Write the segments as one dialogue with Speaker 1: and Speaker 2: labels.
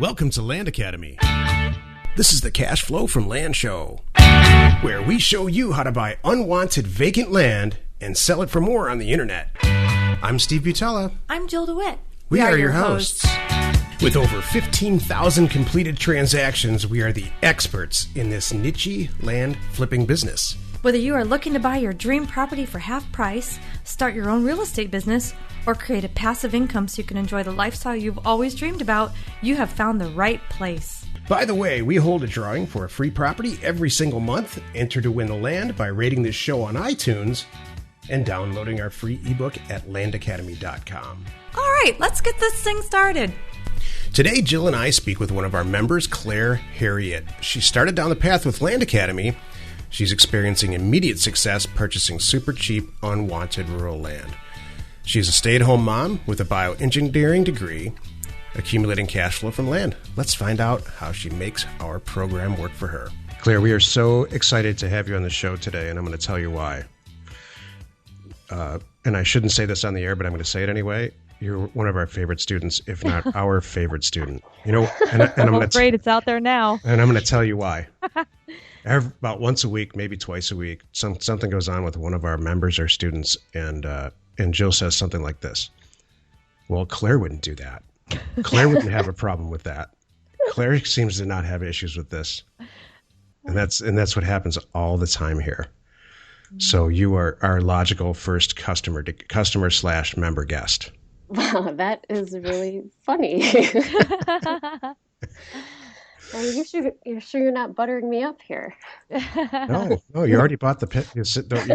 Speaker 1: Welcome to Land Academy. This is the Cash Flow from Land show, where we show you how to buy unwanted vacant land and sell it for more on the internet. I'm Steve Butala.
Speaker 2: I'm Jill DeWitt.
Speaker 1: We are your hosts. With over 15,000 completed transactions, we are the experts in this niche land flipping business.
Speaker 2: Whether you are looking to buy your dream property for half price, start your own real estate business, or create a passive income so you can enjoy the lifestyle you've always dreamed about, you have found the right place.
Speaker 1: By the way, we hold a drawing for a free property every single month. Enter to win the land by rating this show on iTunes and downloading our free ebook at LandAcademy.com.
Speaker 2: All right, let's get this thing started.
Speaker 1: Today, Jill and I speak with one of our members, Herriot. She started down the path with Land Academy. She's experiencing immediate success purchasing super cheap, unwanted rural land. She's a stay-at-home mom with a bioengineering degree, accumulating cash flow from land. Let's find out how she makes our program work for her. Claire, we are so excited to have you on the show today, and I'm going to tell you why. And I shouldn't say this on the air, but I'm going to say it anyway. You're one of our favorite students, if not our favorite student. You know, and I'm going to
Speaker 3: great, it's out there now.
Speaker 1: And I'm going to tell you why. About once a week, maybe twice a week, something goes on with one of our members or students, and Jill says something like this. Well, Claire wouldn't do that. Claire wouldn't have a problem with that. Claire seems to not have issues with this. And that's what happens all the time here. So you are our logical first customer/member guest.
Speaker 4: Wow, that is really funny. You're sure you're not buttering me up here?
Speaker 1: No, you already bought you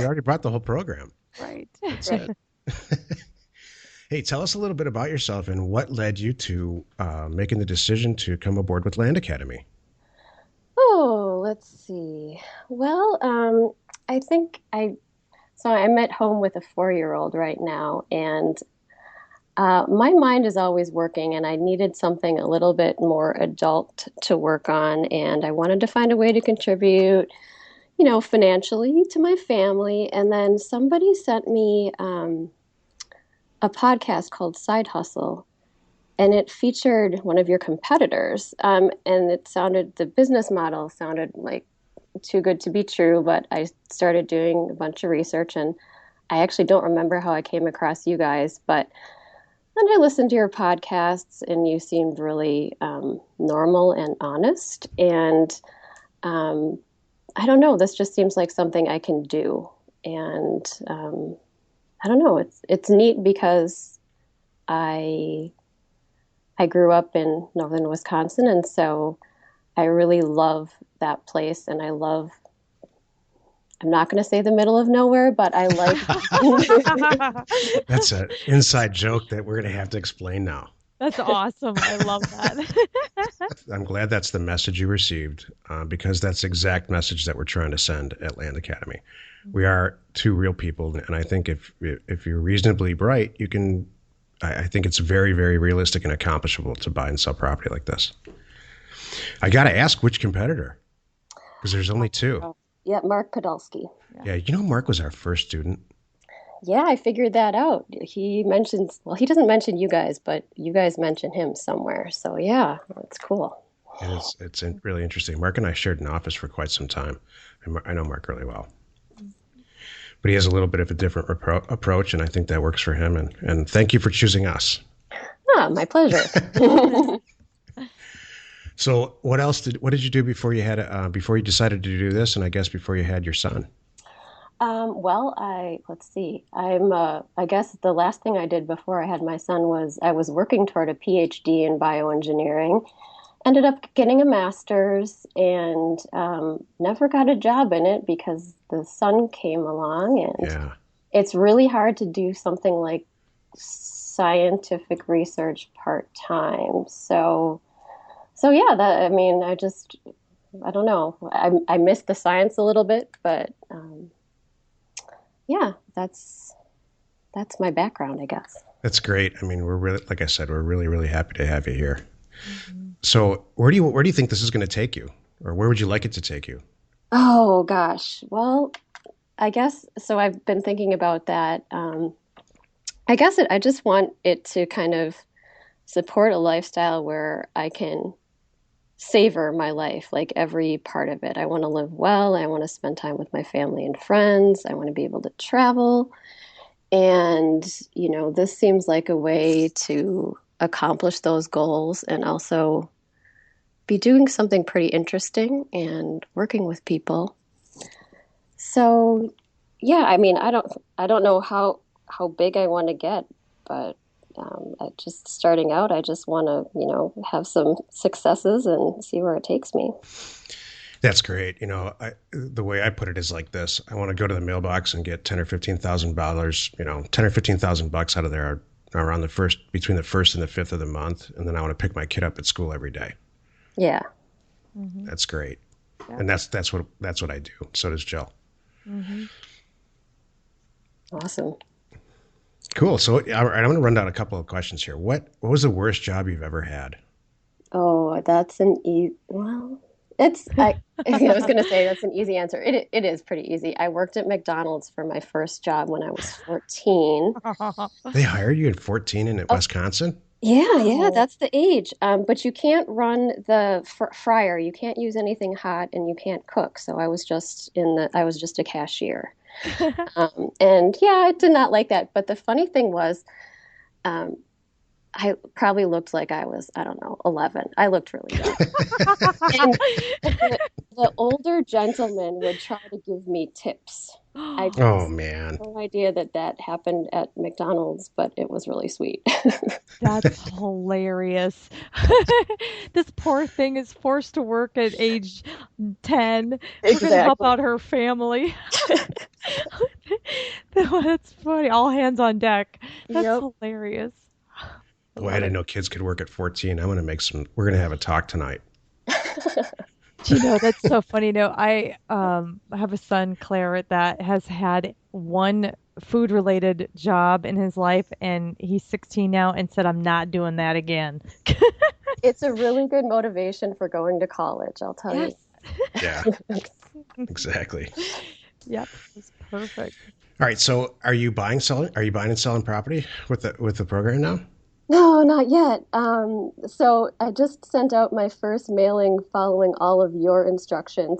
Speaker 1: already bought the whole program.
Speaker 4: Right.
Speaker 1: That's it. Hey, tell us a little bit about yourself and what led you to making the decision to come aboard with Land Academy.
Speaker 4: Oh, let's see. Well, I'm at home with a 4-year-old right now, and my mind is always working, and I needed something a little bit more adult to work on, and I wanted to find a way to contribute, financially to my family. And then somebody sent me a podcast called Side Hustle, and it featured one of your competitors. And the business model sounded like too good to be true, but I started doing a bunch of research, and I actually don't remember how I came across you guys, but then I listened to your podcasts, and you seemed really normal and honest. And I don't know, this just seems like something I can do. And I don't know, it's neat because I grew up in Novin.Wisconsin, and so I really love that place, and I'm not going to say the middle of nowhere, but I like...
Speaker 1: That's an inside joke that we're going to have to explain now.
Speaker 3: That's awesome. I love that.
Speaker 1: I'm glad that's the message you received, because that's the exact message that we're trying to send at Land Academy. We are two real people, and I think if you're reasonably bright, you can... I think it's very, very realistic and accomplishable to buy and sell property like this. I got to ask, which competitor? Because there's only two.
Speaker 4: Yeah, Mark Podolsky.
Speaker 1: Yeah, Mark was our first student.
Speaker 4: Yeah, I figured that out. He doesn't mention you guys, but you guys mention him somewhere. So yeah, that's cool.
Speaker 1: It's really interesting. Mark and I shared an office for quite some time. I know Mark really well. But he has a little bit of a different approach, and I think that works for him. And thank you for choosing us.
Speaker 4: Ah, my pleasure.
Speaker 1: So what did you do before you decided to do this, and I guess before you had your son?
Speaker 4: Let's see. I guess the last thing I did before I had my son was I was working toward a PhD in bioengineering, ended up getting a master's, and never got a job in it because the son came along, and It's really hard to do something like scientific research part-time. So yeah, I don't know. I missed the science a little bit, but that's my background, I guess.
Speaker 1: That's great. I mean, we're really, like I said, we're really, really happy to have you here. Mm-hmm. So where do you think this is going to take you, or where would you like it to take you?
Speaker 4: Oh gosh. Well, I guess so. I've been thinking about that. I guess I just want it to kind of support a lifestyle where I can savor my life, like every part of it. I want to live well. I want to spend time with my family and friends. I want to be able to travel. And, this seems like a way to accomplish those goals and also be doing something pretty interesting and working with people. So, yeah, I mean, I don't know how big I want to get, but just starting out, I just want to, have some successes and see where it takes me.
Speaker 1: That's great. The way I put it is like this: I want to go to the mailbox and get $10,000 or $15,000, $10,000 or $15,000 out of there around between the 1st and the 5th of the month, and then I want to pick my kid up at school every day.
Speaker 4: Yeah,
Speaker 1: that's great, and that's what I do. So does Jill.
Speaker 4: Awesome.
Speaker 1: Cool. So I'm going to run down a couple of questions here. What was the worst job you've ever had?
Speaker 4: Oh, that's well, I was going to say that's an easy answer. It is pretty easy. I worked at McDonald's for my first job when I was 14.
Speaker 1: They hired you at 14 in Wisconsin?
Speaker 4: Yeah, that's the age. But you can't run the fryer. You can't use anything hot, and you can't cook. So I was just a cashier. And yeah, I did not like that. But the funny thing was, I probably looked like I was, I don't know, 11. I looked really young. And the older gentleman would try to give me tips. I just
Speaker 1: man.
Speaker 4: had no idea that happened at McDonald's, but it was really sweet.
Speaker 3: That's hilarious. This poor thing is forced to work at age 10. We're going to help out her family. That's funny. All hands on deck. That's hilarious.
Speaker 1: Boy, I didn't know kids could work at 14. We're going to have a talk tonight.
Speaker 3: That's so funny. I have a son, Clarit.that has had one food-related job in his life, and he's 16 now, and said, I'm not doing that again.
Speaker 4: It's a really good motivation for going to college, I'll tell you.
Speaker 1: Yeah, exactly.
Speaker 3: Yep, it's perfect.
Speaker 1: All right, so are you buying and selling property with the program now?
Speaker 4: No, not yet. So I just sent out my first mailing following all of your instructions.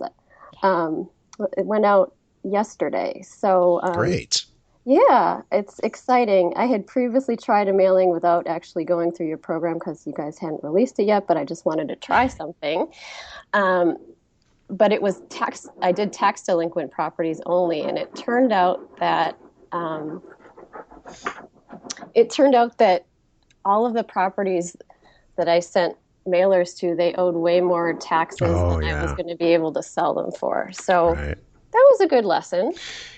Speaker 4: It went out yesterday. So
Speaker 1: great.
Speaker 4: Yeah, it's exciting. I had previously tried a mailing without actually going through your program because you guys hadn't released it yet, but I just wanted to try something. But it was I did tax delinquent properties only, and it turned out that all of the properties that I sent mailers to, they owed way more taxes than I was going to be able to sell them for. So that was a good lesson.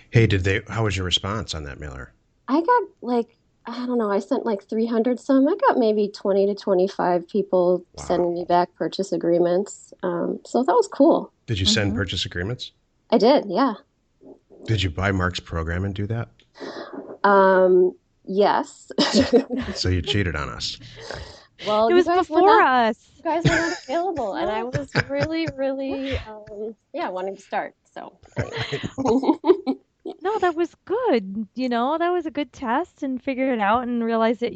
Speaker 1: Hey, how was your response on that mailer?
Speaker 4: I got I don't know, I sent 300 some. I got maybe 20 to 25 people sending me back purchase agreements. So that was cool.
Speaker 1: Did you send purchase agreements?
Speaker 4: I did, yeah.
Speaker 1: Did you buy Mark's program and do that?
Speaker 4: Yes.
Speaker 1: So you cheated on us.
Speaker 3: Well, it was before us.
Speaker 4: You guys were not available, and I was really, really, wanting to start. So,
Speaker 3: no, that was good. That was a good test, and figured it out, and realized that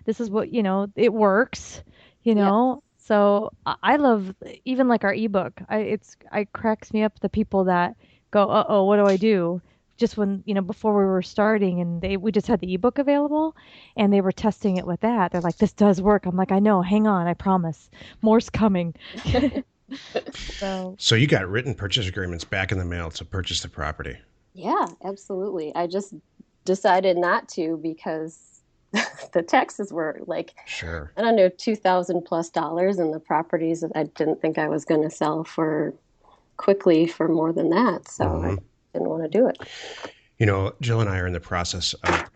Speaker 3: this is what it works. So I love even our ebook. It cracks me up the people that go, what do I do? Just when, before we were starting, and we just had the ebook available, and they were testing it with that. They're like, this does work. I'm like, I know, hang on, I promise. More's coming.
Speaker 1: So you got written purchase agreements back in the mail to purchase the property.
Speaker 4: Yeah, absolutely. I just decided not to because the taxes were
Speaker 1: sure,
Speaker 4: I don't know, $2,000+ and the properties that I didn't think I was going to sell quickly for more than that. So I didn't want to do it.
Speaker 1: Jill and I are in the process of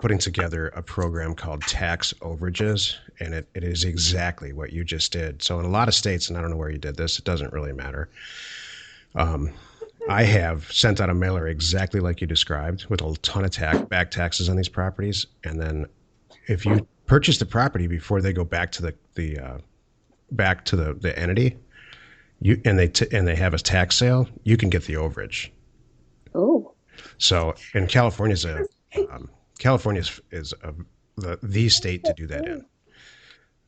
Speaker 1: putting together a program called tax overages, and it is exactly what you just did. So in a lot of states, and I don't know where you did this, it doesn't really matter. I have sent out a mailer exactly like you described with a ton of back taxes on these properties. And then if you purchase the property before they go back to the entity, and they have a tax sale, you can get the overage.
Speaker 4: Oh.
Speaker 1: So in California is the state to do that in.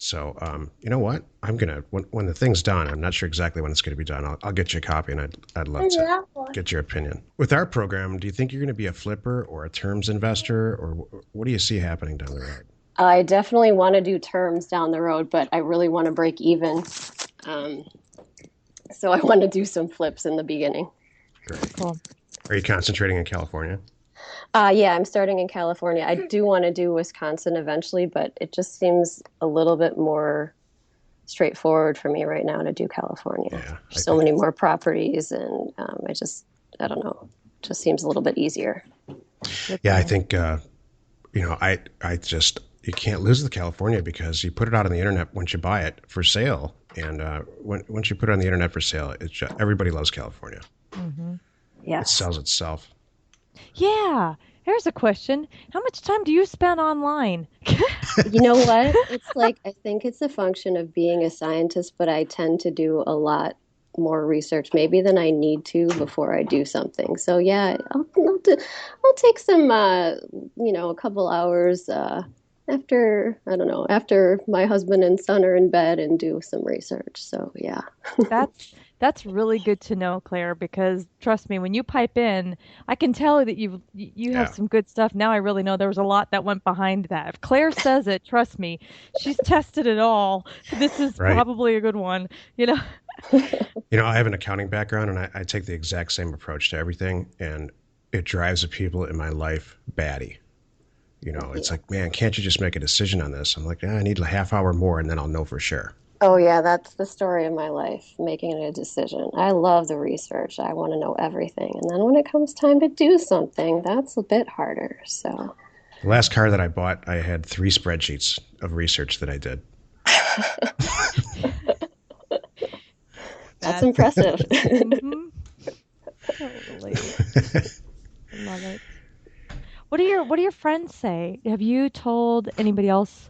Speaker 1: So, you know what? I'm gonna when the thing's done. I'm not sure exactly when it's going to be done. I'll get you a copy, and I'd love to get your opinion. With our program, do you think you're going to be a flipper or a terms investor, or what do you see happening down the road?
Speaker 4: I definitely want to do terms down the road, but I really want to break even. So I want to do some flips in the beginning.
Speaker 1: Great.
Speaker 3: Cool.
Speaker 1: Are you concentrating in California?
Speaker 4: Yeah, I'm starting in California. I do want to do Wisconsin eventually, but it just seems a little bit more straightforward for me right now to do California.
Speaker 1: Yeah,
Speaker 4: There's so many more properties, and I don't know, it just seems a little bit easier.
Speaker 1: Yeah, I think, I just, you can't lose the California because you put it out on the internet once you buy it for sale. And once you put it on the internet for sale, everybody loves California.
Speaker 3: Mm-hmm.
Speaker 4: Yes.
Speaker 1: It sells itself.
Speaker 3: Yeah. Here's a question. How much time do you spend online?
Speaker 4: You know what? It's like, I think it's a function of being a scientist, but I tend to do a lot more research maybe than I need to before I do something. So yeah, I'll take some, a couple hours after, I don't know, after my husband and son are in bed and do some research. So yeah.
Speaker 3: That's really good to know, Claire, because trust me, when you pipe in, I can tell that you have some good stuff. Now I really know there was a lot that went behind that. If Claire says it, trust me, she's tested it all. This is probably a good one,
Speaker 1: I have an accounting background, and I take the exact same approach to everything, and it drives the people in my life batty. It's like, man, can't you just make a decision on this? I'm like, I need a half hour more, and then I'll know for sure.
Speaker 4: Oh, yeah, that's the story of my life, making a decision. I love the research. I want to know everything. And then when it comes time to do something, that's a bit harder. So,
Speaker 1: the last car that I bought, I had 3 spreadsheets of research that I did.
Speaker 4: That's impressive.
Speaker 3: Mm-hmm. Totally. Love it. What do your friends say? Have you told anybody else,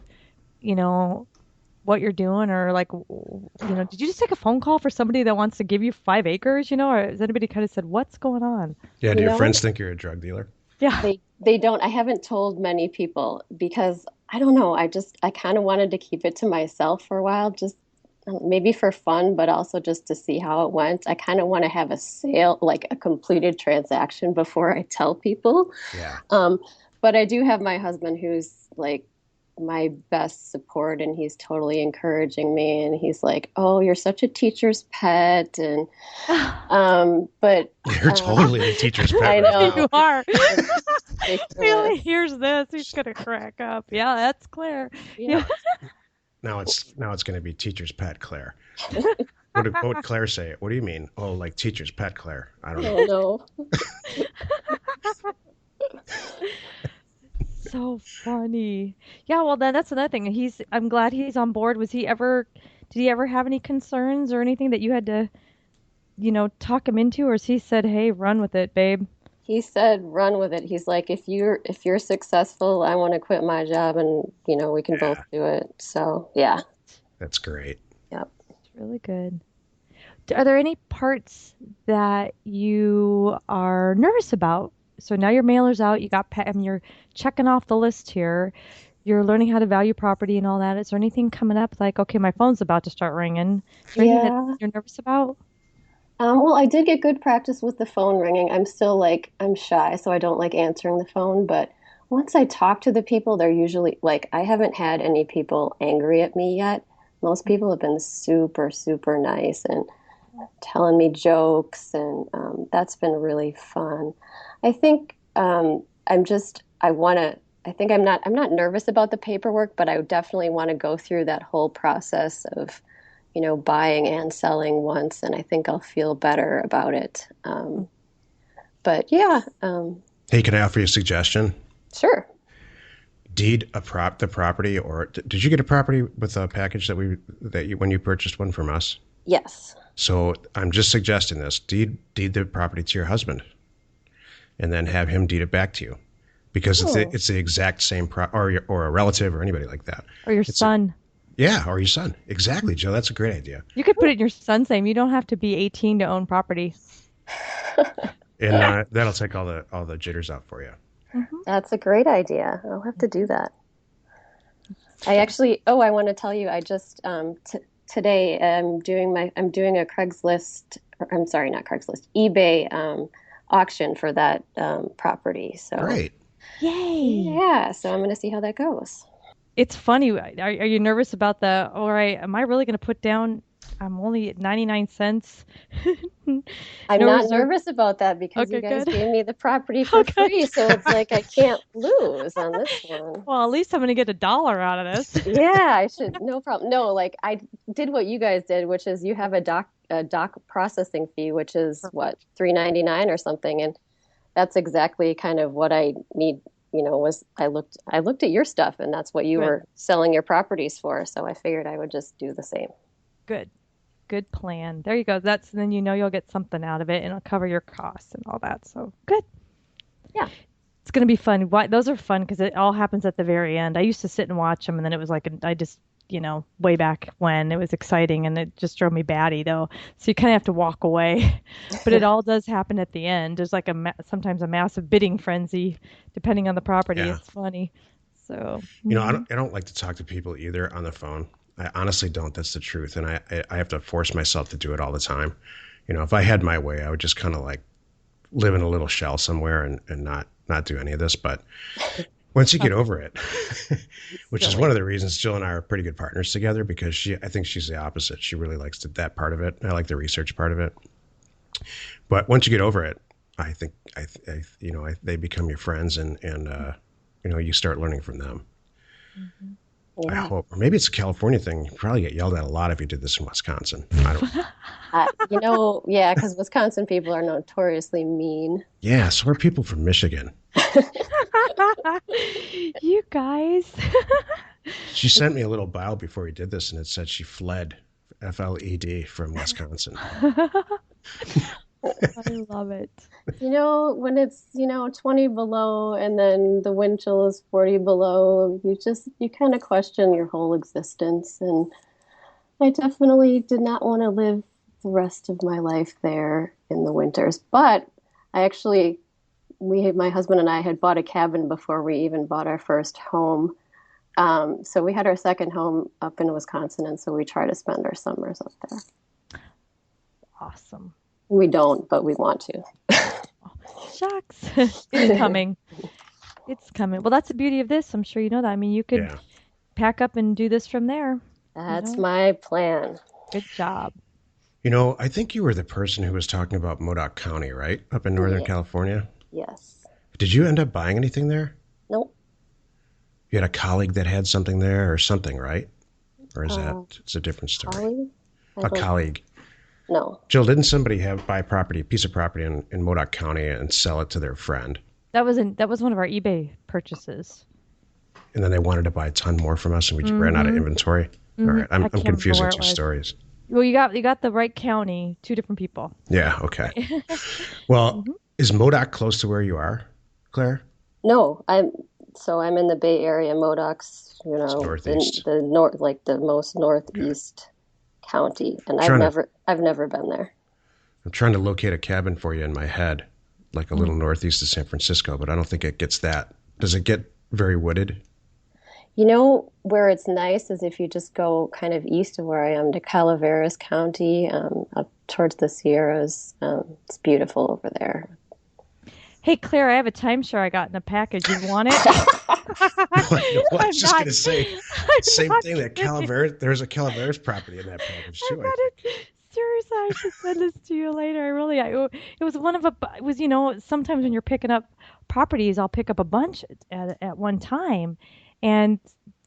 Speaker 3: what you're doing, or did you just take a phone call for somebody that wants to give you 5 acres, or has anybody kind of said, what's going on?
Speaker 1: Yeah, do your friends think you're a drug dealer?
Speaker 3: Yeah.
Speaker 4: They don't. I haven't told many people because I don't know. I kind of wanted to keep it to myself for a while, just maybe for fun, but also just to see how it went. I kind of want to have a sale, like a completed transaction before I tell people.
Speaker 1: Yeah.
Speaker 4: But I do have my husband who's like my best support, and he's totally encouraging me, and he's like, oh, you're such a teacher's pet, and but
Speaker 1: you're totally a teacher's pet.
Speaker 4: I know
Speaker 3: you are. Really hears this, he's gonna crack up. Yeah, that's Claire. Yeah.
Speaker 1: Now it's going to be teacher's pet Claire. What would Claire say? What do you mean? Oh, like teacher's pet Claire. I don't know.
Speaker 4: Oh, no.
Speaker 3: So funny. Yeah, well then that's another thing. I'm glad he's on board. Did he ever have any concerns or anything that you had to, talk him into, or has he said, hey, run with it, babe?
Speaker 4: He said, run with it. He's like, if you're successful, I want to quit my job, and we can both do it. So yeah.
Speaker 1: That's great.
Speaker 4: Yep.
Speaker 3: It's really good. Are there any parts that you are nervous about? So now your mailer's out, you're checking off the list here. You're learning how to value property and all that. Is there anything coming up like, okay, my phone's about to start ringing? Is there anything that you're nervous about?
Speaker 4: Well, I did get good practice with the phone ringing. I'm still I'm shy, so I don't like answering the phone. But once I talk to the people, they're usually I haven't had any people angry at me yet. Most people have been super, super nice and telling me jokes, and that's been really fun. I think I'm not nervous about the paperwork, but I definitely want to go through that whole process of, buying and selling once, and I think I'll feel better about it. But yeah.
Speaker 1: Hey, can I offer you a suggestion?
Speaker 4: Sure.
Speaker 1: Deed the property, or did you get a property with a package when you purchased one from us?
Speaker 4: Yes.
Speaker 1: So I'm just suggesting this: deed the property to your husband, and then have him deed it back to you, because it's the exact same or a relative or anybody like that,
Speaker 3: or your son.
Speaker 1: Or your son. Exactly, Joe. That's a great idea.
Speaker 3: You could put it in your son's name. You don't have to be 18 to own property.
Speaker 1: And that'll take all the jitters out for you.
Speaker 4: Mm-hmm. That's a great idea. I'll have to do that. I actually, I want to tell you, I just today I'm doing a Craigslist, or, I'm sorry, not Craigslist, eBay auction for that property. So
Speaker 1: Great.
Speaker 3: Yay!
Speaker 4: yeah, so I'm going to see how that goes.
Speaker 3: It's funny. Are you nervous about the, all right, am I really going to put down, I'm only at 99 cents?
Speaker 4: I'm
Speaker 3: No
Speaker 4: not
Speaker 3: reserve.
Speaker 4: nervous about that because you
Speaker 3: Okay,
Speaker 4: guys
Speaker 3: good.
Speaker 4: gave me the property
Speaker 3: Oh,
Speaker 4: for
Speaker 3: good.
Speaker 4: free, so it's like I can't lose on this one.
Speaker 3: Well, at least I'm going to get $1 out of this.
Speaker 4: Yeah, I should, no problem. No, like I did what you guys did, which is you have a doc processing fee, which is what, $3.99 or something, and that's exactly kind of what I need, was I looked at your stuff and that's what you
Speaker 3: Good.
Speaker 4: were selling your properties for, so I figured I would just do the same.
Speaker 3: Good. Good plan. There you go. Then you'll get something out of it and it'll cover your costs and all that. So good.
Speaker 4: Yeah.
Speaker 3: It's going to be fun. Those are fun because it all happens at the very end. I used to sit and watch them, and then it was like I just, way back when it was exciting, and it just drove me batty though. So you kind of have to walk away. But it all does happen at the end. There's like sometimes a massive bidding frenzy, depending on the property.
Speaker 1: Yeah.
Speaker 3: It's funny. So
Speaker 1: I don't like to talk to people either on the phone. I honestly don't. That's the truth, and I have to force myself to do it all the time. If I had my way, I would just kind of like live in a little shell somewhere and not do any of this. But once you get over it, which is one of the reasons Jill and I are pretty good partners together, because I think she's the opposite. She really likes that part of it. I like the research part of it. But once you get over it, I think they become your friends, and you start learning from them.
Speaker 3: Mm-hmm.
Speaker 1: I
Speaker 4: Yeah.
Speaker 1: hope, or maybe it's a California thing. You'd probably get yelled at a lot if you did this in Wisconsin. I don't.
Speaker 4: Yeah, because Wisconsin people are notoriously mean.
Speaker 1: Yeah, so are people from Michigan.
Speaker 3: You guys.
Speaker 1: She sent me a little bio before we did this, and it said she fled, FLED, from Wisconsin.
Speaker 3: I love it.
Speaker 4: When it's, 20 below and then the wind chill is 40 below, you kind of question your whole existence. And I definitely did not want to live the rest of my life there in the winters. But my husband and I had bought a cabin before we even bought our first home. So we had our second home up in Wisconsin, and so we try to spend our summers up there.
Speaker 3: Awesome.
Speaker 4: We don't, but we want to.
Speaker 3: Shucks. It's coming. It's coming. Well, that's the beauty of this. I'm sure you know that. I mean, you could pack up and do this from there.
Speaker 4: That's my plan.
Speaker 3: Good job.
Speaker 1: I think you were the person who was talking about Modoc County, right? Up in Northern California?
Speaker 4: Yes.
Speaker 1: Did you end up buying anything there?
Speaker 4: Nope.
Speaker 1: You had a colleague that had something there or something, right? Or is it's a different story?
Speaker 4: Colleague?
Speaker 1: A colleague.
Speaker 4: No.
Speaker 1: Jill, didn't somebody buy a piece of property in Modoc County and sell it to their friend?
Speaker 3: That was one of our eBay purchases.
Speaker 1: And then they wanted to buy a ton more from us, and we ran out of inventory. All right, I'm confusing two stories.
Speaker 3: Well, you got the right county, two different people.
Speaker 1: Yeah, okay. Well, is Modoc close to where you are, Claire?
Speaker 4: No, I'm in the Bay Area. Modoc's,
Speaker 1: It's northeast.
Speaker 4: in the north, like the most northeast county, and I've never been there.
Speaker 1: I'm trying to locate a cabin for you in my head, like a little northeast of San Francisco, but I don't think it gets that. Does it get very wooded?
Speaker 4: Where it's nice is if you just go kind of east of where I am to Calaveras County, up towards the Sierras. It's beautiful over there.
Speaker 3: Hey, Claire, I have a timeshare I got in a package. You want it?
Speaker 1: I was just going to say, same thing, that Calaveras, there's a Calaveras property in that package too.
Speaker 3: Seriously, I should send this to you later. It was sometimes when you're picking up properties, I'll pick up a bunch at one time. And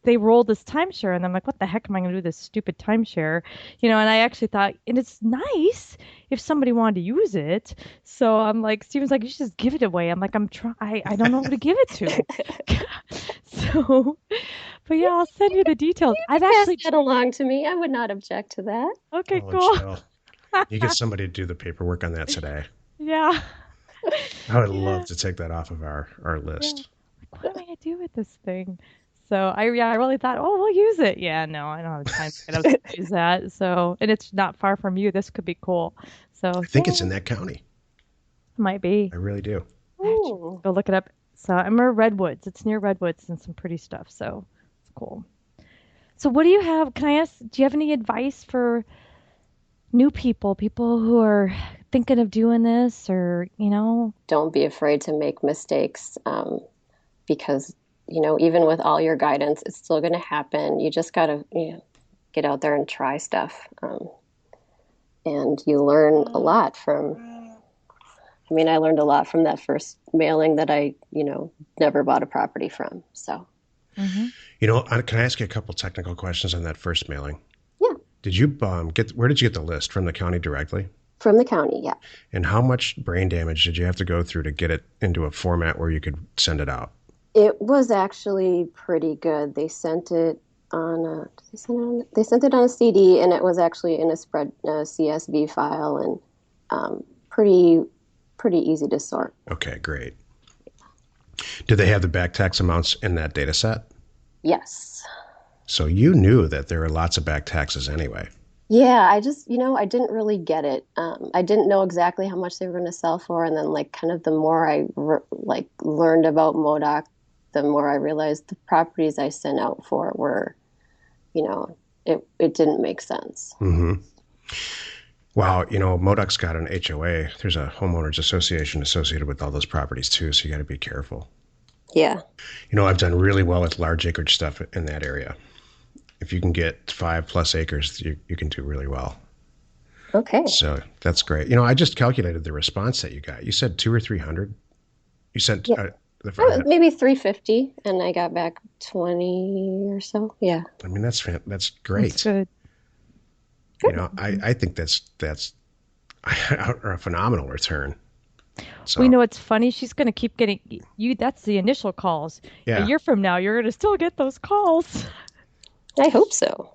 Speaker 3: they rolled this timeshare, and I'm like, what the heck am I going to do with this stupid timeshare? And I actually thought, and it's nice if somebody wanted to use it. So I'm like, Steven's like, you should just give it away. I'm like, I don't know who to give it to. So, but yeah, I'll send you the details. I've actually
Speaker 4: pass that along to me. I would not object to that.
Speaker 3: Okay, cool.
Speaker 1: Jill, you get somebody to do the paperwork on that today.
Speaker 3: Yeah.
Speaker 1: I would love to take that off of our list.
Speaker 3: Yeah. Like, what am I going to do with this thing? So I really thought, we'll use it. Yeah, no, I don't have time to use that. So, and it's not far from you. This could be cool. So
Speaker 1: I think it's in that county.
Speaker 3: Might be.
Speaker 1: I really do.
Speaker 3: Go look it up. So I'm near Redwoods. It's near Redwoods and some pretty stuff. So it's cool. So what do you have? Can I ask, do you have any advice for new people who are thinking of doing this or,
Speaker 4: Don't be afraid to make mistakes, because, even with all your guidance, it's still going to happen. You just got to, get out there and try stuff. And you learn a lot I learned a lot from that first mailing that I, never bought a property from. So,
Speaker 3: Mm-hmm.
Speaker 1: Can I ask you a couple technical questions on that first mailing?
Speaker 4: Yeah.
Speaker 1: Did you where did you get the list? From the county directly?
Speaker 4: From the county, yeah.
Speaker 1: And how much brain damage did you have to go through to get it into a format where you could send it out?
Speaker 4: It was actually pretty good. They sent it they sent it on a CD, and it was actually in a CSV file, and pretty easy to sort.
Speaker 1: Okay, great. Did they have the back tax amounts in that data set?
Speaker 4: Yes.
Speaker 1: So you knew that there were lots of back taxes anyway.
Speaker 4: Yeah, I just, I didn't really get it. I didn't know exactly how much they were going to sell for, and then kind of the more I learned about MODOC, the more I realized the properties I sent out for were, it didn't make sense.
Speaker 1: Mm-hmm. Wow, MODOC's got an HOA. There's a homeowners association associated with all those properties too, so you got to be careful.
Speaker 4: Yeah.
Speaker 1: I've done really well with large acreage stuff in that area. If you can get 5+ acres, you can do really well.
Speaker 4: Okay.
Speaker 1: So that's great. I just calculated the response that you got. You said 200 or 300. You sent
Speaker 4: maybe 350, and I got back 20 or so. Yeah.
Speaker 1: That's great.
Speaker 3: That's good.
Speaker 1: I think that's a phenomenal return. So,
Speaker 3: We know it's funny. She's going to keep getting you. That's the initial calls.
Speaker 1: Yeah.
Speaker 3: A year from now, you're going to still get those calls.
Speaker 4: I hope so.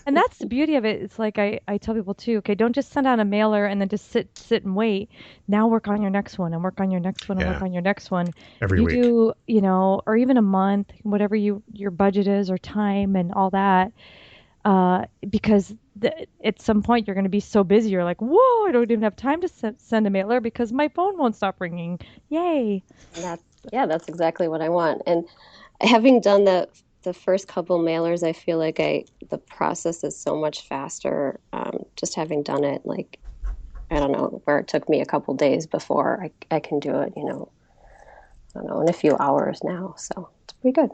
Speaker 3: And that's the beauty of it. It's like I tell people too, okay, don't just send out a mailer and then just sit and wait. Now work on your next one and work on your next one and work on your next one.
Speaker 1: Every week.
Speaker 3: You do, or even a month, whatever your budget is or time and all that. Because at some point you're going to be so busy. You're like, whoa, I don't even have time to send a mailer because my phone won't stop ringing. Yay.
Speaker 4: That's exactly what I want. And having done the first couple mailers, I feel like the process is so much faster. Just having done it, I don't know, where it took me a couple days before, I can do it, I don't know, in a few hours now. So it's pretty good.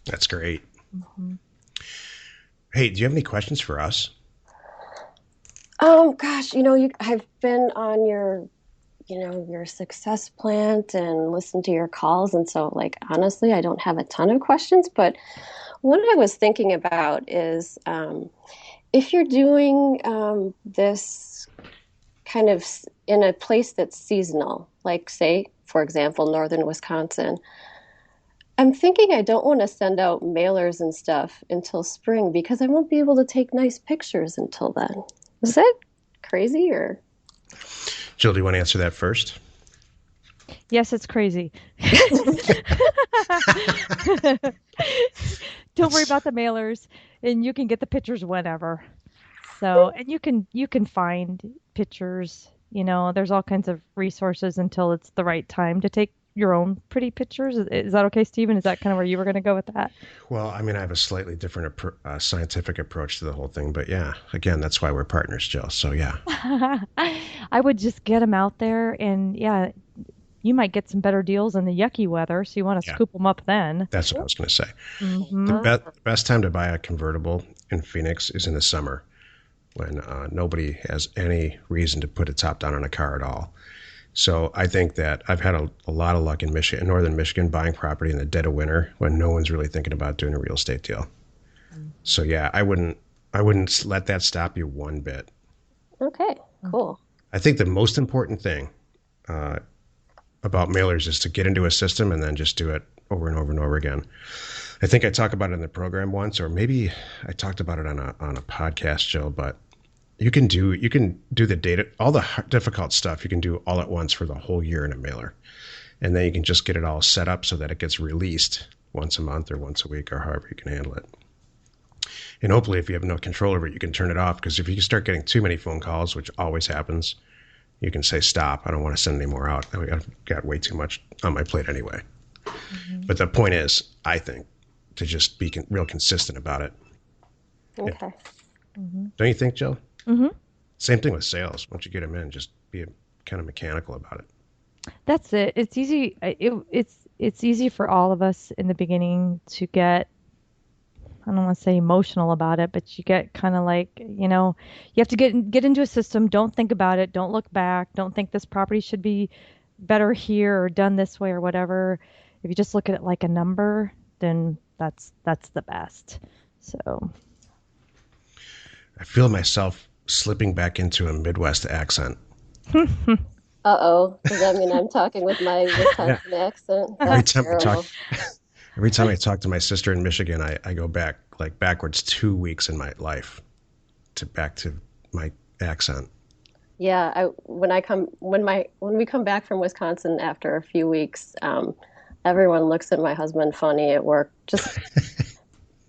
Speaker 1: That's great.
Speaker 3: Mm-hmm.
Speaker 1: Hey, do you have any questions for us?
Speaker 4: Gosh, I've been on your success plant and listened to your calls. And so honestly, I don't have a ton of questions, but what I was thinking about is, if you're doing, this kind of in a place that's seasonal, say, for example, northern Wisconsin, I'm thinking I don't want to send out mailers and stuff until spring because I won't be able to take nice pictures until then. Is that crazy or?
Speaker 1: Jill, do you want to answer that first?
Speaker 3: Yes, it's crazy. Don't worry about the mailers, and you can get the pictures whenever. So, and you can find pictures. There's all kinds of resources until it's the right time to take your own pretty pictures. Is that okay, Stephen? Is that kind of where you were going to go with that?
Speaker 1: Well, I have a slightly different scientific approach to the whole thing, but yeah, again, that's why we're partners, Jill. So yeah.
Speaker 3: I would just get them out there, and yeah, you might get some better deals in the yucky weather, so you want to scoop them up then.
Speaker 1: That's what I was going to say.
Speaker 3: Mm-hmm.
Speaker 1: The best time to buy a convertible in Phoenix is in the summer when nobody has any reason to put a top down on a car at all. So I think that I've had a lot of luck in northern Michigan, buying property in the dead of winter when no one's really thinking about doing a real estate deal. So yeah, I wouldn't let that stop you one bit.
Speaker 4: Okay, cool.
Speaker 1: I think the most important thing about mailers is to get into a system and then just do it over and over and over again. I think I talked about it in the program once, or maybe I talked about it on a podcast, Jill, but you can do the data, all the difficult stuff you can do all at once for the whole year in a mailer. And then you can just get it all set up so that it gets released once a month or once a week or however you can handle it. And hopefully if you have no control over it, you can turn it off, because if you start getting too many phone calls, which always happens, you can say, stop, I don't want to send any more out. I've got way too much on my plate anyway. Mm-hmm. But the point is, I think to just be real consistent about it.
Speaker 4: Okay.
Speaker 1: Don't you think, Jill?
Speaker 3: Mm-hmm.
Speaker 1: Same thing with sales. Once you get them in, just be kind of mechanical about it.
Speaker 3: That's it. It's easy. It's easy for all of us in the beginning to get, I don't want to say emotional about it, but you get kind of like, you have to get into a system. Don't think about it. Don't look back. Don't think this property should be better here or done this way or whatever. If you just look at it like a number, then that's the best. So
Speaker 1: I feel myself slipping back into a Midwest accent.
Speaker 4: Uh-oh. Does that mean I'm talking with my Wisconsin accent? That's terrible.
Speaker 1: Every time I talk to my sister in Michigan, I go back like backwards 2 weeks in my life back to my accent.
Speaker 4: Yeah, when we come back from Wisconsin after a few weeks, everyone looks at my husband funny at work. Just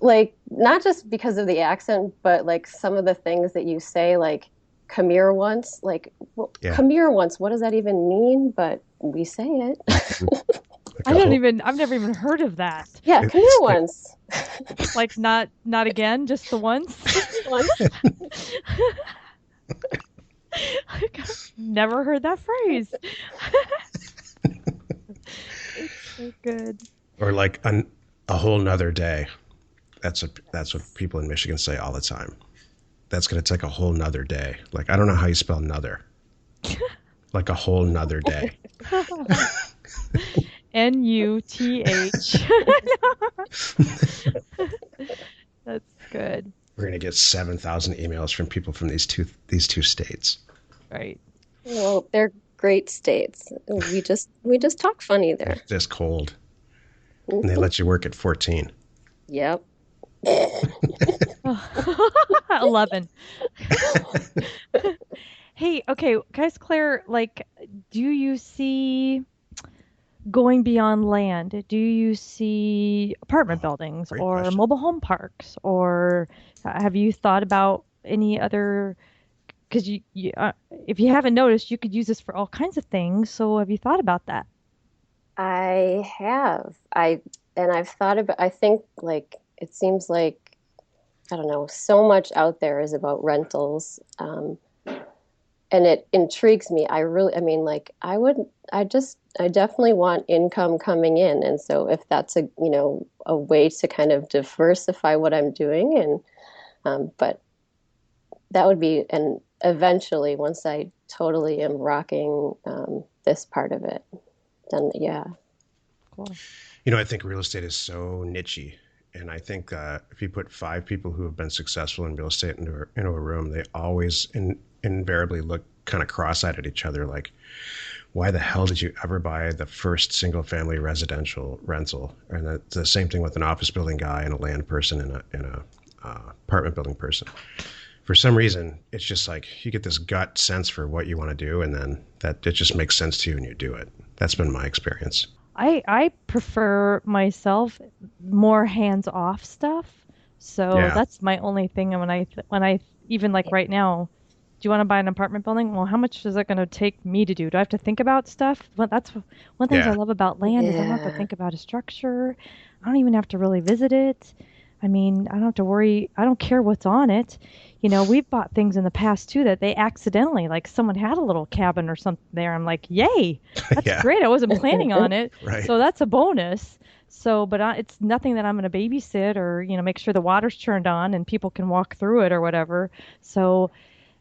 Speaker 4: like, not just because of the accent, but like some of the things that you say, like come here once, like come here once. What does that even mean? But we say it.
Speaker 3: I've never even heard of that.
Speaker 4: Yeah, come here once.
Speaker 3: Like not again, just the once.
Speaker 4: Once.
Speaker 3: I've never heard that phrase. It's so good.
Speaker 1: Or like a whole nother day. That's what people in Michigan say all the time. That's going to take a whole nother day. Like, I don't know how you spell nother. Like a whole nother day.
Speaker 3: N-U-T-H. That's good.
Speaker 1: We're going to get 7,000 emails from people from these two states.
Speaker 3: Right.
Speaker 4: Well, they're great states. We just talk funny there.
Speaker 1: It's just cold. And they let you work at 14.
Speaker 4: Yep.
Speaker 3: 11. Hey, okay, guys, Claire, like, do you see going beyond land? Do you see apartment buildings or
Speaker 1: question.
Speaker 3: mobile home parks? Or have you thought about any other, because if you haven't noticed, you could use this for all kinds of things. So have you thought about that?
Speaker 4: I have. I've thought about, I think, like, it seems like, I don't know, so much out there is about rentals. And it intrigues me. I definitely want income coming in. And so if that's a way to kind of diversify what I'm doing, and but that would be, and eventually once I totally am rocking this part of it, then yeah.
Speaker 3: Cool.
Speaker 1: I think real estate is so nichey. And I think if you put 5 people who have been successful in real estate into a room, they always invariably look kind of cross-eyed at each other, like, why the hell did you ever buy the first single-family residential rental? And the same thing with an office building guy and a land person and a apartment building person. For some reason, it's just like you get this gut sense for what you want to do, and then that it just makes sense to you and you do it. That's been my experience.
Speaker 3: I prefer myself more hands-off stuff. So that's my only thing. And when I even like right now, do you want to buy an apartment building? Well, how much is it going to take me to do? Do I have to think about stuff? Well, that's one thing I love about land is I don't have to think about a structure. I don't even have to really visit it. I mean, I don't have to worry. I don't care what's on it. We've bought things in the past too that they accidentally, like someone had a little cabin or something there. I'm like, yay, that's great. I wasn't planning on it.
Speaker 1: Right.
Speaker 3: So that's a bonus. So, but it's nothing that I'm going to babysit or, make sure the water's turned on and people can walk through it or whatever. So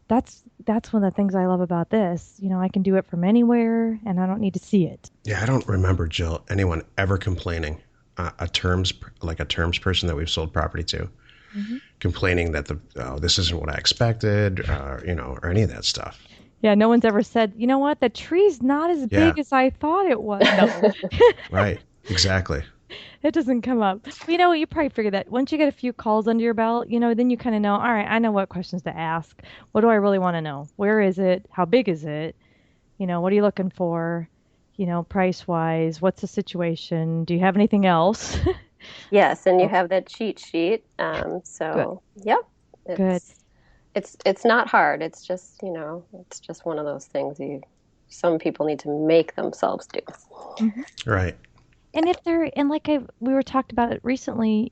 Speaker 3: that's one of the things I love about this. I can do it from anywhere and I don't need to see it.
Speaker 1: Yeah, I don't remember, Jill, anyone ever complaining, a terms person that we've sold property to, complaining that this isn't what I expected, or any of that stuff.
Speaker 3: Yeah, no one's ever said, you know what, the tree's not as big as I thought it was. No.
Speaker 1: Right, exactly.
Speaker 3: It doesn't come up. You probably figure that once you get a few calls under your belt, then you kind of know, all right, I know what questions to ask. What do I really want to know? Where is it? How big is it? What are you looking for? Price-wise, what's the situation? Do you have anything else?
Speaker 4: Yes, and you have that cheat sheet. So,
Speaker 3: good.
Speaker 4: Yep.
Speaker 3: Good.
Speaker 4: It's not hard. It's just, it's just one of those things some people need to make themselves do.
Speaker 1: Right.
Speaker 3: And if they're, and like we were talked about it recently,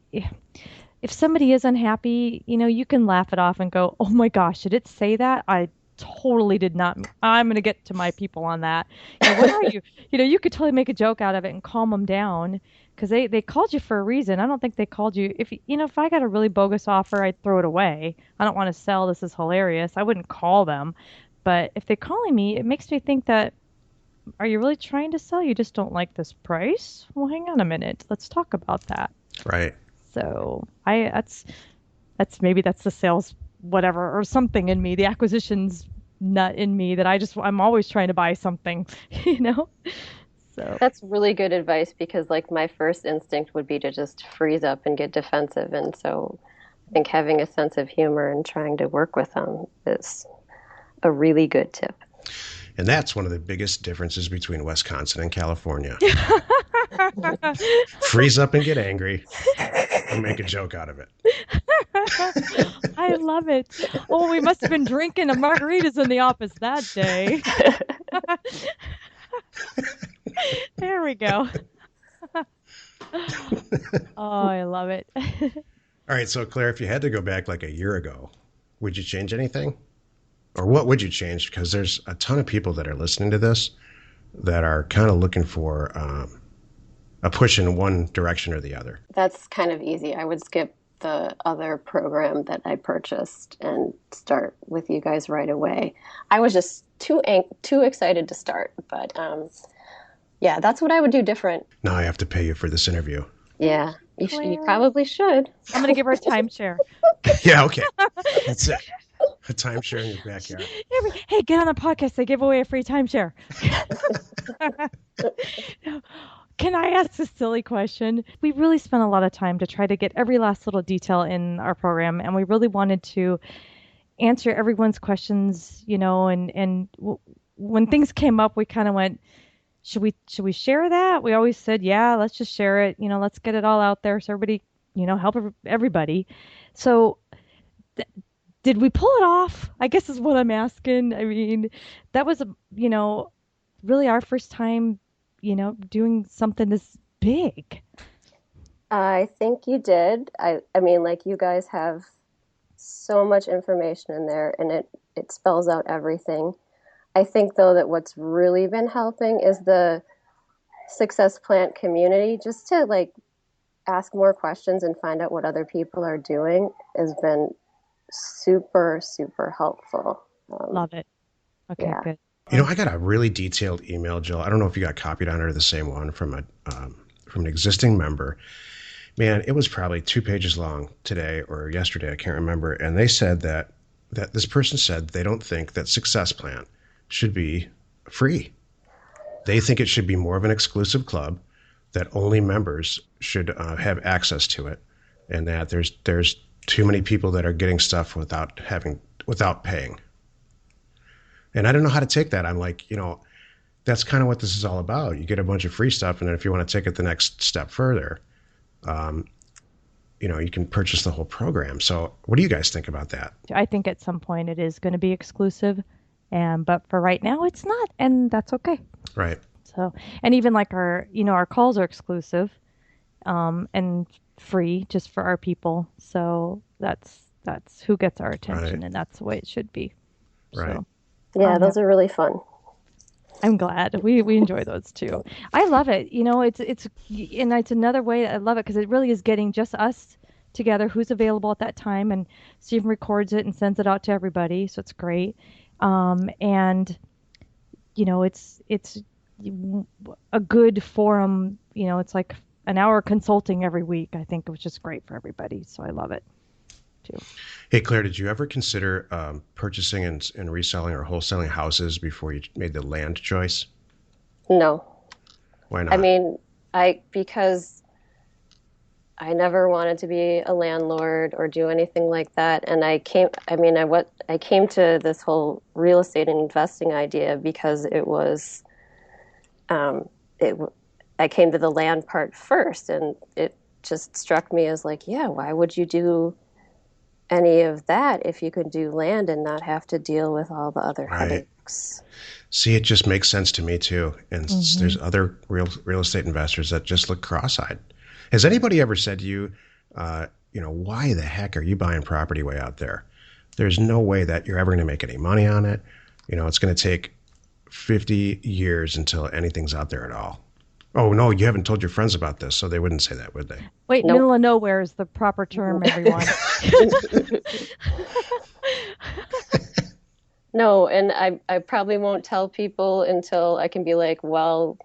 Speaker 3: if somebody is unhappy, you can laugh it off and go, "Oh my gosh, did it say that? I totally did not. I'm going to get to my people on that. What are you? You could totally make a joke out of it and calm them down because they called you for a reason. I don't think they called you if I got a really bogus offer, I'd throw it away. I don't want to sell. This is hilarious. I wouldn't call them. But if they're calling me, it makes me think that, are you really trying to sell? You just don't like this price? Well, hang on a minute. Let's talk about that.
Speaker 1: Right.
Speaker 3: So that's maybe that's the sales whatever or something in me, the acquisitions nut in me that I'm always trying to buy something, So
Speaker 4: That's really good advice because like my first instinct would be to just freeze up and get defensive. And so I think having a sense of humor and trying to work with them is a really good tip.
Speaker 1: And that's one of the biggest differences between Wisconsin and California. Freeze up and get angry and make a joke out of it.
Speaker 3: I love it. Oh, we must have been drinking margaritas in the office that day. There we go. Oh, I love it.
Speaker 1: All right, so Claire, if you had to go back like a year ago, would you change anything? Or what would you change? Because there's a ton of people that are listening to this that are kind of looking for a push in one direction or the other.
Speaker 4: That's kind of easy. I would skip the other program that I purchased and start with you guys right away. I was just too excited to start, but yeah, that's what I would do different.
Speaker 1: Now I have to pay you for this interview.
Speaker 4: Yeah, you probably should.
Speaker 3: I'm going to give her a timeshare.
Speaker 1: Yeah, okay. That's it. A timeshare in your backyard.
Speaker 3: Hey, get on the podcast. They give away a free timeshare. Can I ask a silly question? We really spent a lot of time to try to get every last little detail in our program, and we really wanted to answer everyone's questions, and when things came up, we kind of went, should we share that? We always said, yeah, let's just share it. Let's get it all out there so everybody, help everybody. So did we pull it off? I guess is what I'm asking. I mean, that was, really our first time, doing something this big.
Speaker 4: I think you did. I mean, like you guys have so much information in there and it spells out everything. I think though that what's really been helping is the Success Plant community, just to like ask more questions and find out what other people are doing has been super, super helpful.
Speaker 3: Love it. Okay,
Speaker 4: yeah.
Speaker 3: Good.
Speaker 1: I got a really detailed email, Jill. I don't know if you got copied on it or the same one from an existing member. Man, it was probably 2 pages long today or yesterday. I can't remember. And they said that this person said they don't think that Success Plant should be free. They think it should be more of an exclusive club, that only members should have access to it, and that there's too many people that are getting stuff without paying. And I don't know how to take that. I'm like, that's kind of what this is all about. You get a bunch of free stuff, and then if you want to take it the next step further, you can purchase the whole program. So what do you guys think about that?
Speaker 3: I think at some point it is going to be exclusive, but for right now it's not, and that's okay.
Speaker 1: Right.
Speaker 3: So, and even like our calls are exclusive, and free just for our people. So that's who gets our attention,
Speaker 1: right.
Speaker 3: And that's the way it should be.
Speaker 1: Right.
Speaker 4: So, yeah, those are really fun.
Speaker 3: I'm glad we enjoy those too. I love it. And it's another way I love it because it really is getting just us together, who's available at that time, and Stephen records it and sends it out to everybody. So it's great. And it's a good forum. It's like an hour consulting every week. I think it was just great for everybody. So I love it too.
Speaker 1: Hey, Claire, did you ever consider purchasing and reselling or wholesaling houses before you made the land choice?
Speaker 4: No.
Speaker 1: Why not?
Speaker 4: I mean, because I never wanted to be a landlord or do anything like that. And I came to this whole real estate and investing idea because it was, I came to the land part first, and it just struck me as like, yeah, why would you do any of that if you could do land and not have to deal with all the other
Speaker 1: Right.
Speaker 4: headaches.
Speaker 1: See, it just makes sense to me too. And there's other real estate investors that just look cross-eyed. Has anybody ever said to you, why the heck are you buying property way out there? There's no way that you're ever going to make any money on it. It's going to take 50 years until anything's out there at all. Oh, no, you haven't told your friends about this, so they wouldn't say that, would they?
Speaker 3: Wait,
Speaker 4: Nope.
Speaker 3: middle of nowhere is the proper term, everyone.
Speaker 4: No, and I probably won't tell people until I can be like, well,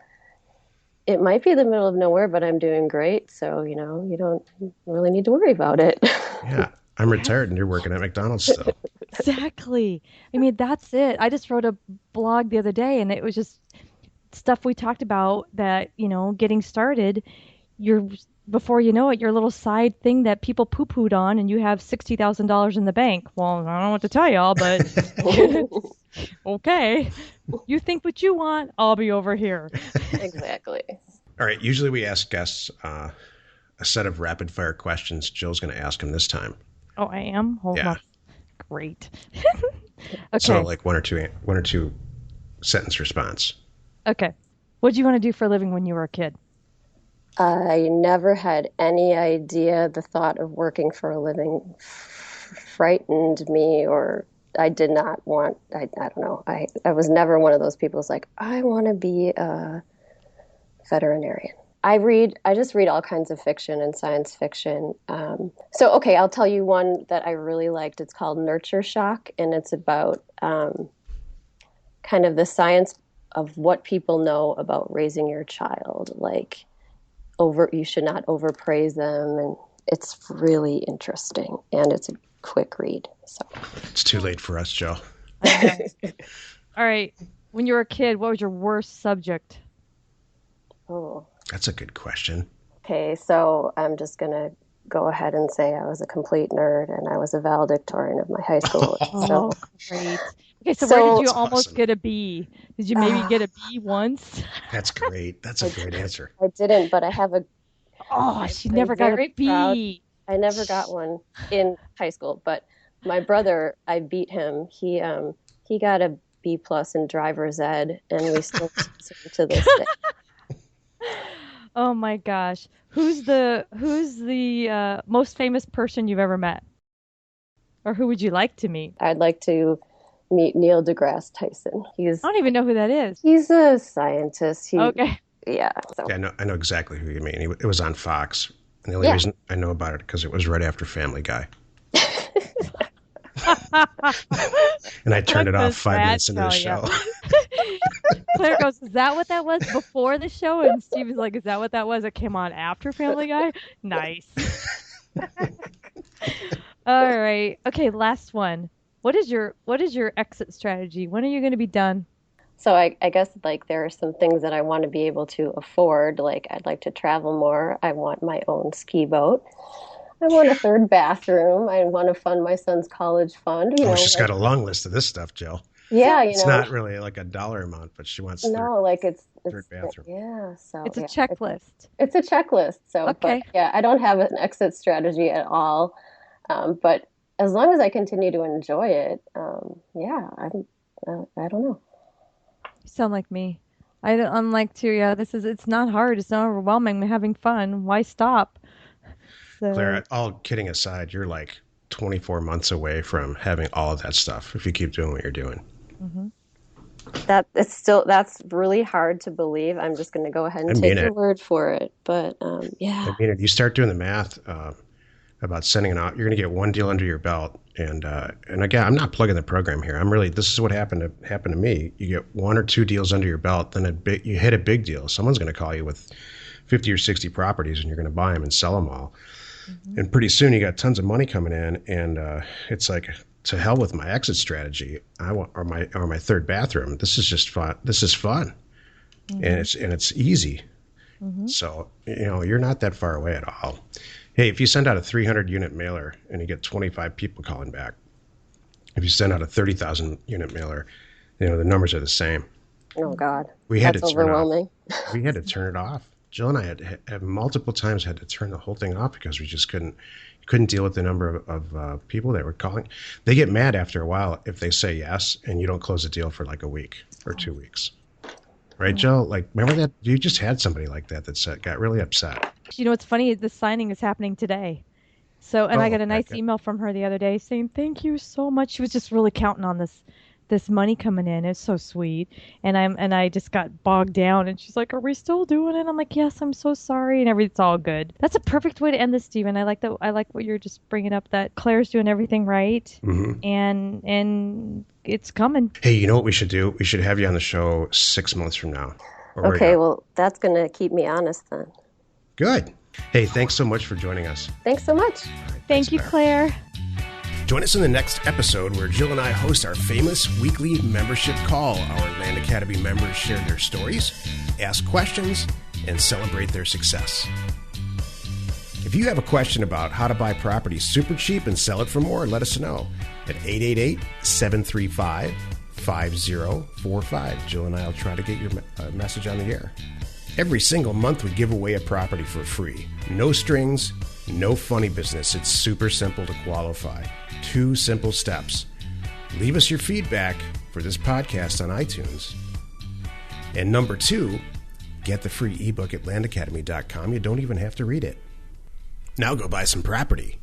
Speaker 4: it might be the middle of nowhere, but I'm doing great. So, you don't really need to worry about it.
Speaker 1: Yeah, I'm retired and you're working at McDonald's still.
Speaker 3: Exactly. I mean, that's it. I just wrote a blog the other day, and it was just stuff we talked about that, getting started, before you know it, your little side thing that people poo-pooed on, and you have $60,000 in the bank. Well, I don't know what to tell y'all, but okay. You think what you want, I'll be over here.
Speaker 4: Exactly.
Speaker 1: All right, usually we ask guests a set of rapid-fire questions. Jill's going to ask them this time.
Speaker 3: Oh, I am? Hold
Speaker 1: Yeah.
Speaker 3: on. Great. Okay.
Speaker 1: So like one or two sentence response.
Speaker 3: Okay. What did you want to do for a living when you were a kid?
Speaker 4: I never had any idea the thought of working for a living frightened me, or I did not want, I don't know. I was never one of those people who's like, I want to be a veterinarian. I just read all kinds of fiction and science fiction. Okay, I'll tell you one that I really liked. It's called Nurture Shock, and it's about kind of the science of what people know about raising your child. Like, you should not overpraise them, and it's really interesting, and it's a quick read. So
Speaker 1: It's too late for us, Jill.
Speaker 3: All right. When you were a kid, what was your worst subject?
Speaker 4: Oh.
Speaker 1: That's a good question.
Speaker 4: Okay, so I'm just going to go ahead and say I was a complete nerd, and I was a valedictorian of my high school.
Speaker 3: Oh, great. Okay, so
Speaker 4: So-
Speaker 3: where did you
Speaker 1: That's
Speaker 3: almost
Speaker 1: awesome.
Speaker 3: get a B? Did you maybe get a B once?
Speaker 1: That's great. That's a great answer.
Speaker 4: I didn't, but I have
Speaker 3: Oh, she
Speaker 4: I'm
Speaker 3: never got a
Speaker 4: very
Speaker 3: B.
Speaker 4: proud. I never got one in high school, but my brother, I beat him. He got a B+ in driver's ed, and we still to this day.
Speaker 3: Oh my gosh. Who's the most famous person you've ever met? Or who would you like to meet?
Speaker 4: I'd like to meet Neil deGrasse Tyson.
Speaker 3: I don't even know who that is.
Speaker 4: He's a scientist.
Speaker 3: Okay.
Speaker 4: Yeah. So.
Speaker 1: Yeah, I know exactly who you mean. It was on Fox. And the only
Speaker 4: Yeah.
Speaker 1: reason I know about it because it was right after Family Guy. And I turned it
Speaker 3: What
Speaker 1: off
Speaker 3: does
Speaker 1: 5
Speaker 3: that
Speaker 1: minutes into the
Speaker 3: tell
Speaker 1: show.
Speaker 3: ya? Claire goes, is that what that was before the show? And Steve is like, is that what that was? It came on after Family Guy? Nice. All right. Okay, last one. What is your exit strategy? When are you going to be done?
Speaker 4: So I guess like there are some things that I want to be able to afford. Like I'd like to travel more. I want my own ski boat. I want a third bathroom. I want to fund my son's college fund.
Speaker 1: Oh, she's got a long list of this stuff, Jill.
Speaker 4: Yeah,
Speaker 1: It's not really like a dollar amount, but she wants
Speaker 4: third
Speaker 1: bathroom.
Speaker 4: Yeah, so
Speaker 3: It's a checklist.
Speaker 4: It's a checklist. So,
Speaker 3: Okay.
Speaker 4: But yeah, I don't have an exit strategy at all. But as long as I continue to enjoy it, I don't know.
Speaker 3: You sound like me. I'm like too. Yeah, it's not hard. It's not overwhelming. I'm having fun. Why stop? So,
Speaker 1: Claire, all kidding aside, you're like 24 months away from having all of that stuff if you keep doing what you're doing.
Speaker 3: mm-hmm.
Speaker 4: That's really hard to believe. I'm just going to go ahead and take your word for it. But yeah.
Speaker 1: I mean, if you start doing the math about sending it out, you're going to get one deal under your belt. And again, I'm not plugging the program here. This is what happened to me. You get one or two deals under your belt, then you hit a big deal. Someone's going to call you with 50 or 60 properties, and you're going to buy them and sell them all. Mm-hmm. And pretty soon you got tons of money coming in, and it's like, to hell with my exit strategy. Or my third bathroom. This is just fun. This is fun, mm-hmm. and it's easy. Mm-hmm. So you're not that far away at all. Hey, if you send out a 300 unit mailer and you get 25 people calling back, if you send out a 30,000 unit mailer, the numbers are the same.
Speaker 4: Oh God,
Speaker 1: that's
Speaker 4: overwhelming.
Speaker 1: We had to turn it off. Jill and I have multiple times had to turn the whole thing off because we just couldn't couldn't deal with the number of people that were calling. They get mad after a while if they say yes and you don't close a deal for like a week or 2 weeks. Right, Jill? Like, remember that? You just had somebody like that got really upset.
Speaker 3: You know, what's funny is the signing is happening today. So, and I got a nice email from her the other day saying, thank you so much. She was just really counting on this money coming in. It's so sweet. And I just got bogged down, and she's like, are we still doing it? I'm like, yes, I'm so sorry. And it's all good. That's a perfect way to end this, Stephen. I like that. I like what you're just bringing up, that Claire's doing everything right.
Speaker 1: Mm-hmm.
Speaker 3: And it's coming.
Speaker 1: Hey, you know what we should do? We should have you on the show 6 months from now.
Speaker 4: Okay, well, that's going to keep me honest then.
Speaker 1: Good. Hey, thanks so much for joining us.
Speaker 4: Thanks so much.
Speaker 1: Right,
Speaker 3: Thank you, Claire.
Speaker 1: Join us in the next episode where Jill and I host our famous weekly membership call. Our Land Academy members share their stories, ask questions, and celebrate their success. If you have a question about how to buy property super cheap and sell it for more, let us know at 888-735-5045. Jill and I will try to get your message on the air. Every single month we give away a property for free. No strings, no funny business. It's super simple to qualify. 2 simple steps. Leave us your feedback for this podcast on iTunes. And number 2, get the free ebook at LandAcademy.com. You don't even have to read it. Now go buy some property.